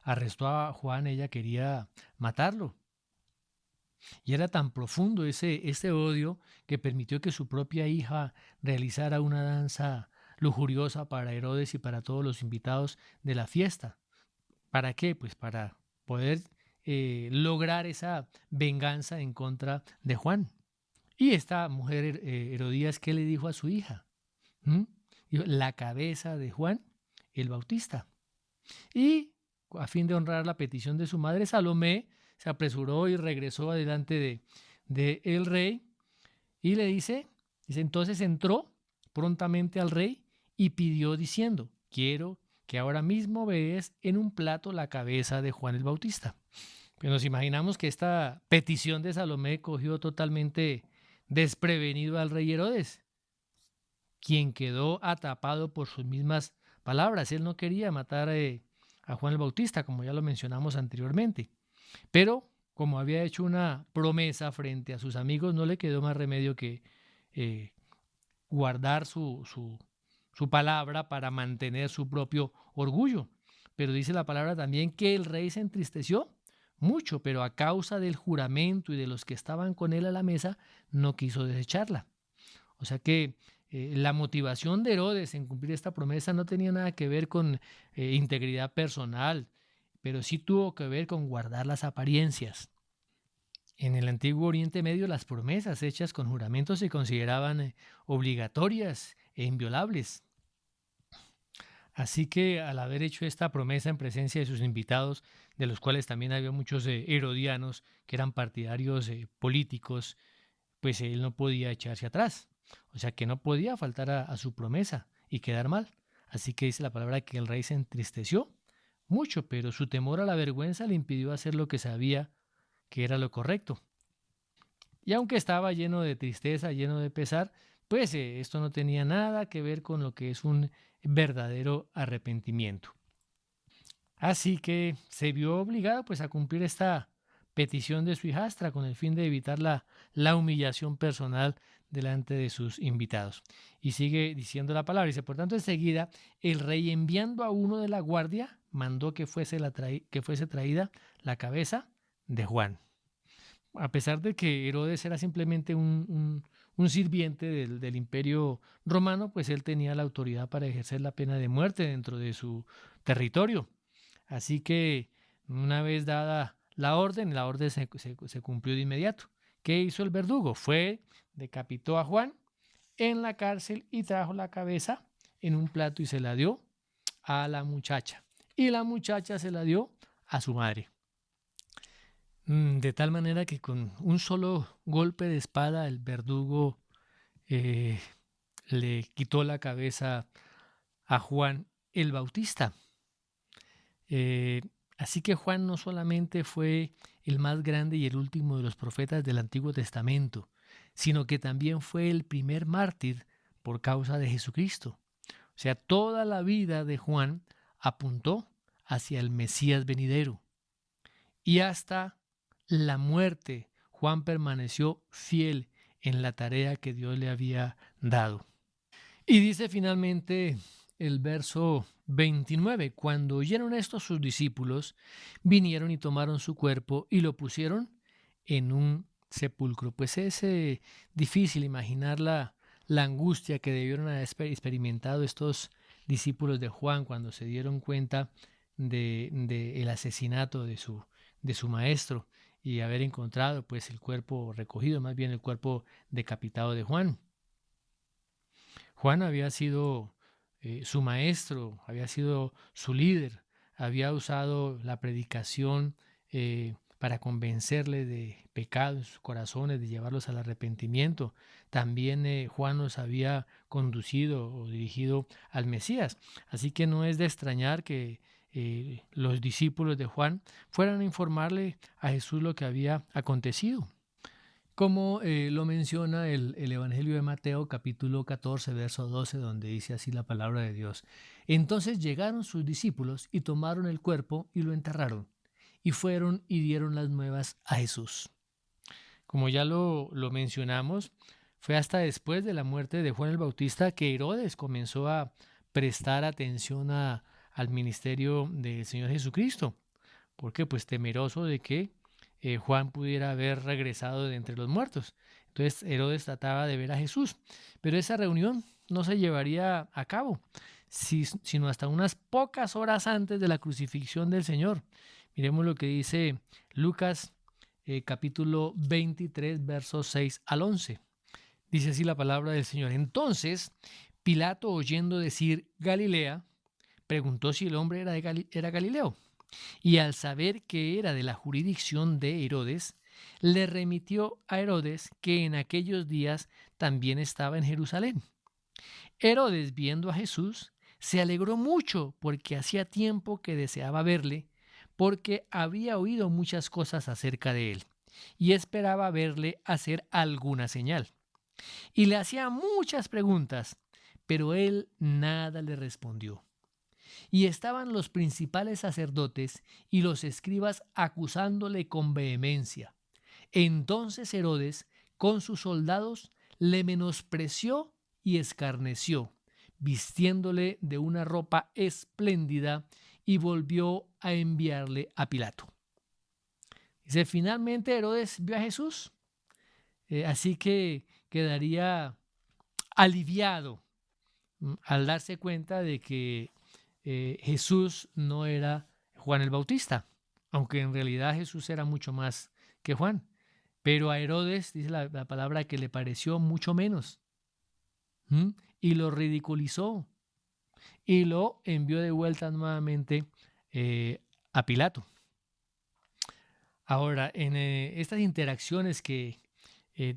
arrestó a Juan, ella quería matarlo. Y era tan profundo ese odio que permitió que su propia hija realizara una danza lujuriosa para Herodes y para todos los invitados de la fiesta. ¿Para qué? Pues para poder lograr esa venganza en contra de Juan. Y esta mujer, Herodías, ¿qué le dijo a su hija? ¿Mm? Dijo, la cabeza de Juan el Bautista. Y a fin de honrar la petición de su madre, Salomé se apresuró y regresó adelante de el rey y le dice, entonces entró prontamente al rey y pidió diciendo, quiero que ahora mismo veas en un plato la cabeza de Juan el Bautista. Pero nos imaginamos que esta petición de Salomé cogió totalmente desprevenido al rey Herodes, quien quedó atrapado por sus mismas palabras. Él no quería matar a Juan el Bautista, como ya lo mencionamos anteriormente. Pero como había hecho una promesa frente a sus amigos, no le quedó más remedio que guardar su palabra para mantener su propio orgullo. Pero dice la palabra también que el rey se entristeció mucho, pero a causa del juramento y de los que estaban con él a la mesa, no quiso desecharla. O sea que la motivación de Herodes en cumplir esta promesa no tenía nada que ver con integridad personal, pero sí tuvo que ver con guardar las apariencias. En el antiguo Oriente Medio las promesas hechas con juramento se consideraban obligatorias e inviolables. Así que al haber hecho esta promesa en presencia de sus invitados, de los cuales también había muchos herodianos que eran partidarios políticos, pues él no podía echarse atrás. O sea que no podía faltar a su promesa y quedar mal. Así que dice la palabra que el rey se entristeció mucho, pero su temor a la vergüenza le impidió hacer lo que sabía que era lo correcto. Y aunque estaba lleno de tristeza, lleno de pesar, pues esto no tenía nada que ver con lo que es un verdadero arrepentimiento. Así que se vio obligado pues a cumplir esta petición de su hijastra con el fin de evitar la humillación personal delante de sus invitados. Y sigue diciendo la palabra, dice, por tanto enseguida el rey enviando a uno de la guardia mandó que fuese traída la cabeza de Juan. A pesar de que Herodes era simplemente un sirviente del imperio romano, pues él tenía la autoridad para ejercer la pena de muerte dentro de su territorio. Así que una vez dada la orden se cumplió de inmediato. ¿Qué hizo el verdugo? Decapitó a Juan en la cárcel y trajo la cabeza en un plato y se la dio a la muchacha. Y la muchacha se la dio a su madre. De tal manera que con un solo golpe de espada el verdugo eh, le quitó la cabeza a Juan el Bautista. Eh, Así que Juan no solamente fue el más grande y el último de los profetas del Antiguo Testamento, sino que también fue el primer mártir por causa de Jesucristo. O sea, toda la vida de Juan apuntó hacia el Mesías venidero. Y hasta la muerte, Juan permaneció fiel en la tarea que Dios le había dado. Y dice finalmente el verso 29, cuando oyeron esto sus discípulos, vinieron y tomaron su cuerpo y lo pusieron en un sepulcro. Pues es difícil imaginar la angustia que debieron haber experimentado estos discípulos de Juan cuando se dieron cuenta el asesinato de su maestro y haber encontrado pues el cuerpo recogido, más bien el cuerpo decapitado de Juan. Juan había sido su maestro, había sido su líder, había usado la predicación para convencerle de pecado en sus corazones, de llevarlos al arrepentimiento. También Juan los había conducido o dirigido al Mesías. Así que no es de extrañar que los discípulos de Juan fueran a informarle a Jesús lo que había acontecido. Como lo menciona el Evangelio de Mateo, capítulo 14, verso 12, donde dice así la palabra de Dios. Entonces llegaron sus discípulos y tomaron el cuerpo y lo enterraron, y fueron y dieron las nuevas a Jesús. Como ya lo mencionamos, fue hasta después de la muerte de Juan el Bautista que Herodes comenzó a prestar atención al ministerio del Señor Jesucristo. ¿Por qué? Pues temeroso de que Juan pudiera haber regresado de entre los muertos. Entonces Herodes trataba de ver a Jesús, pero esa reunión no se llevaría a cabo, sino hasta unas pocas horas antes de la crucifixión del Señor. Miremos lo que dice Lucas capítulo 23, versos 6 al 11. Dice así la palabra del Señor. Entonces Pilato, oyendo decir Galilea, preguntó si el hombre era Galileo. Y al saber que era de la jurisdicción de Herodes, le remitió a Herodes, que en aquellos días también estaba en Jerusalén. Herodes, viendo a Jesús, se alegró mucho porque hacía tiempo que deseaba verle, porque había oído muchas cosas acerca de él, y esperaba verle hacer alguna señal. Y le hacía muchas preguntas, pero él nada le respondió. Y estaban los principales sacerdotes y los escribas acusándole con vehemencia. Entonces Herodes, con sus soldados, le menospreció y escarneció, vistiéndole de una ropa espléndida, y volvió a enviarle a Pilato. Dice, finalmente Herodes vio a Jesús, así que quedaría aliviado al darse cuenta de que Jesús no era Juan el Bautista, aunque en realidad Jesús era mucho más que Juan. Pero a Herodes, dice la palabra, que le pareció mucho menos. Y lo ridiculizó y lo envió de vuelta nuevamente a Pilato. Ahora, en estas interacciones que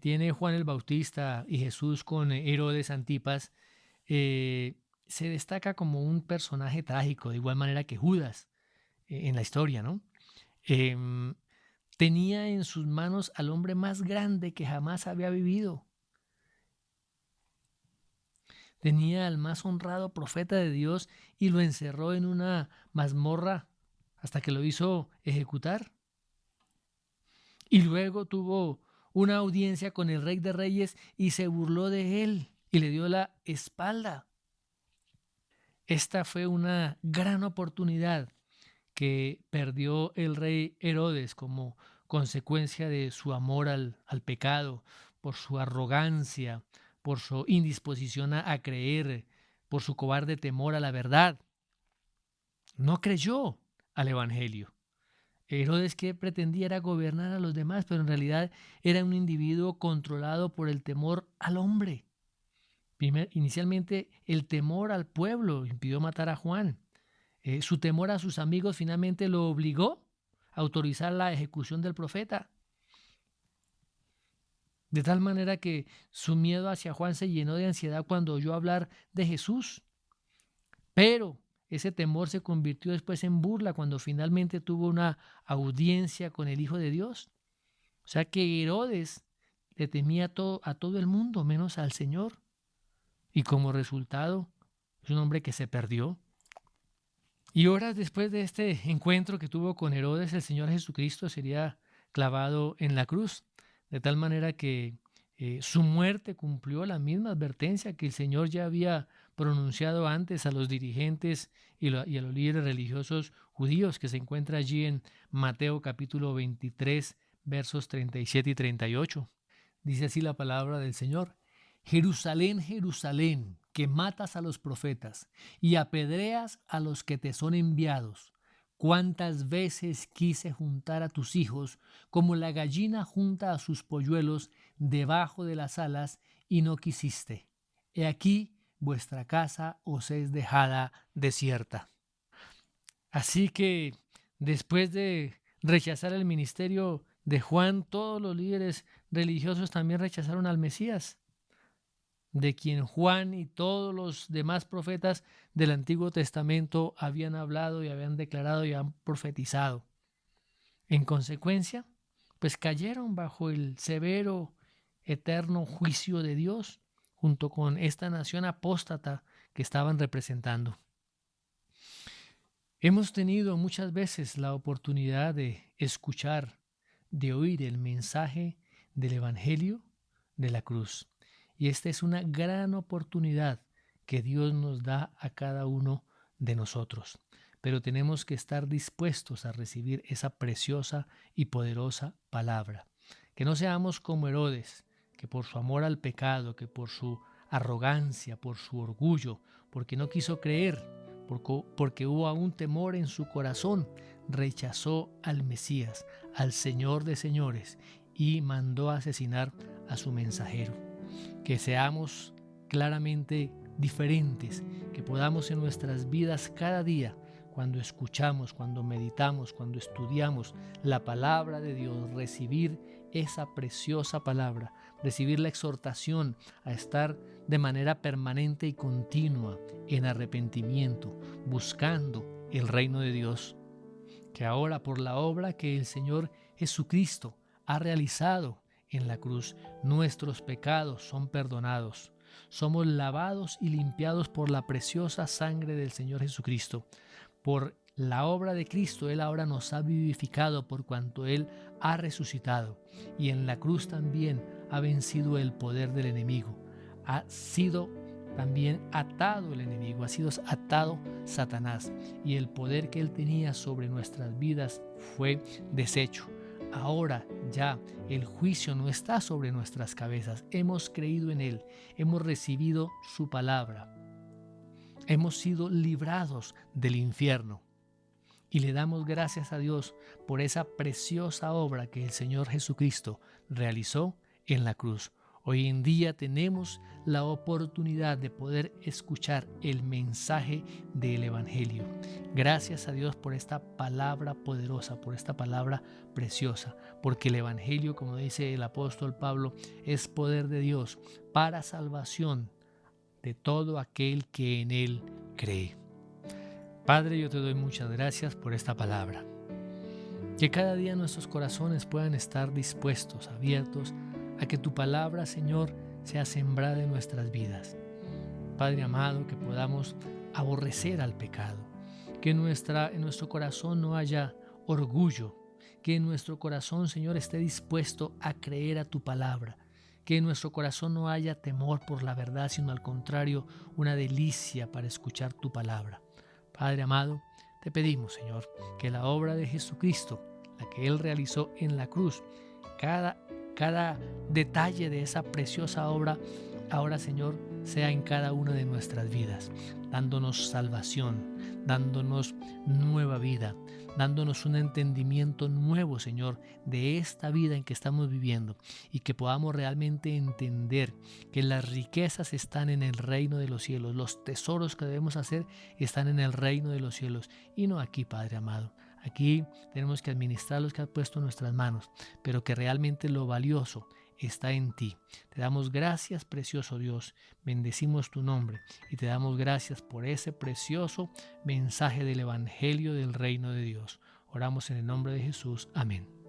tiene Juan el Bautista y Jesús con Herodes Antipas, se destaca como un personaje trágico, de igual manera que Judas en la historia, ¿no? Tenía en sus manos al hombre más grande que jamás había vivido. Tenía al más honrado profeta de Dios y lo encerró en una mazmorra hasta que lo hizo ejecutar. Y luego tuvo una audiencia con el Rey de Reyes y se burló de él y le dio la espalda. Esta fue una gran oportunidad que perdió el rey Herodes como consecuencia de su amor al pecado, por su arrogancia, por su indisposición a creer, por su cobarde temor a la verdad. No creyó al Evangelio. Herodes, que pretendía era gobernar a los demás, pero en realidad era un individuo controlado por el temor al hombre. Inicialmente el temor al pueblo impidió matar a Juan. Su temor a sus amigos finalmente lo obligó a autorizar la ejecución del profeta. De tal manera que su miedo hacia Juan se llenó de ansiedad cuando oyó hablar de Jesús. Pero ese temor se convirtió después en burla cuando finalmente tuvo una audiencia con el Hijo de Dios. O sea que Herodes le temía a todo el mundo, menos al Señor. Y como resultado, es un hombre que se perdió. Y horas después de este encuentro que tuvo con Herodes, el Señor Jesucristo sería clavado en la cruz, de tal manera que su muerte cumplió la misma advertencia que el Señor ya había pronunciado antes a los dirigentes y a los líderes religiosos judíos, que se encuentra allí en Mateo capítulo 23, versos 37 y 38. Dice así la palabra del Señor: Jerusalén, Jerusalén, que matas a los profetas y apedreas a los que te son enviados. Cuántas veces quise juntar a tus hijos como la gallina junta a sus polluelos debajo de las alas, y no quisiste. He aquí, vuestra casa os es dejada desierta. Así que después de rechazar el ministerio de Juan, todos los líderes religiosos también rechazaron al Mesías, de quien Juan y todos los demás profetas del Antiguo Testamento habían hablado y habían declarado y habían profetizado. En consecuencia, pues cayeron bajo el severo, eterno juicio de Dios, junto con esta nación apóstata que estaban representando. Hemos tenido muchas veces la oportunidad de escuchar, de oír el mensaje del Evangelio de la cruz. Y esta es una gran oportunidad que Dios nos da a cada uno de nosotros. Pero tenemos que estar dispuestos a recibir esa preciosa y poderosa palabra. Que no seamos como Herodes, que por su amor al pecado, que por su arrogancia, por su orgullo, porque no quiso creer, porque hubo aún temor en su corazón, rechazó al Mesías, al Señor de señores, y mandó a asesinar a su mensajero. Que seamos claramente diferentes, que podamos en nuestras vidas cada día, cuando escuchamos, cuando meditamos, cuando estudiamos la palabra de Dios, recibir esa preciosa palabra, recibir la exhortación a estar de manera permanente y continua en arrepentimiento, buscando el reino de Dios. Que ahora, por la obra que el Señor Jesucristo ha realizado en la cruz, nuestros pecados son perdonados. Somos lavados y limpiados por la preciosa sangre del Señor Jesucristo. Por la obra de Cristo, Él ahora nos ha vivificado por cuanto Él ha resucitado. Y en la cruz también ha vencido el poder del enemigo. Ha sido también atado el enemigo, ha sido atado Satanás. Y el poder que Él tenía sobre nuestras vidas fue deshecho. Ahora ya el juicio no está sobre nuestras cabezas. Hemos creído en Él, hemos recibido su palabra. Hemos sido librados del infierno. Y le damos gracias a Dios por esa preciosa obra que el Señor Jesucristo realizó en la cruz. Hoy en día tenemos la oportunidad de poder escuchar el mensaje del Evangelio. Gracias a Dios por esta palabra poderosa, por esta palabra preciosa, porque el Evangelio, como dice el apóstol Pablo, es poder de Dios para salvación de todo aquel que en Él cree. Padre, yo te doy muchas gracias por esta palabra. Que cada día nuestros corazones puedan estar dispuestos, abiertos, a que tu palabra, Señor, sea sembrada en nuestras vidas. Padre amado, que podamos aborrecer al pecado, que en nuestro corazón no haya orgullo, que en nuestro corazón, Señor, esté dispuesto a creer a tu palabra, que en nuestro corazón no haya temor por la verdad, sino al contrario, una delicia para escuchar tu palabra. Padre amado, te pedimos, Señor, que la obra de Jesucristo, la que Él realizó en la cruz. Cada detalle de esa preciosa obra, ahora, Señor, sea en cada una de nuestras vidas, dándonos salvación, dándonos nueva vida, dándonos un entendimiento nuevo, Señor, de esta vida en que estamos viviendo, y que podamos realmente entender que las riquezas están en el reino de los cielos, los tesoros que debemos hacer están en el reino de los cielos y no aquí, Padre amado. Aquí tenemos que administrar los que has puesto en nuestras manos, pero que realmente lo valioso está en ti. Te damos gracias, precioso Dios, bendecimos tu nombre y te damos gracias por ese precioso mensaje del Evangelio del reino de Dios. Oramos en el nombre de Jesús. Amén.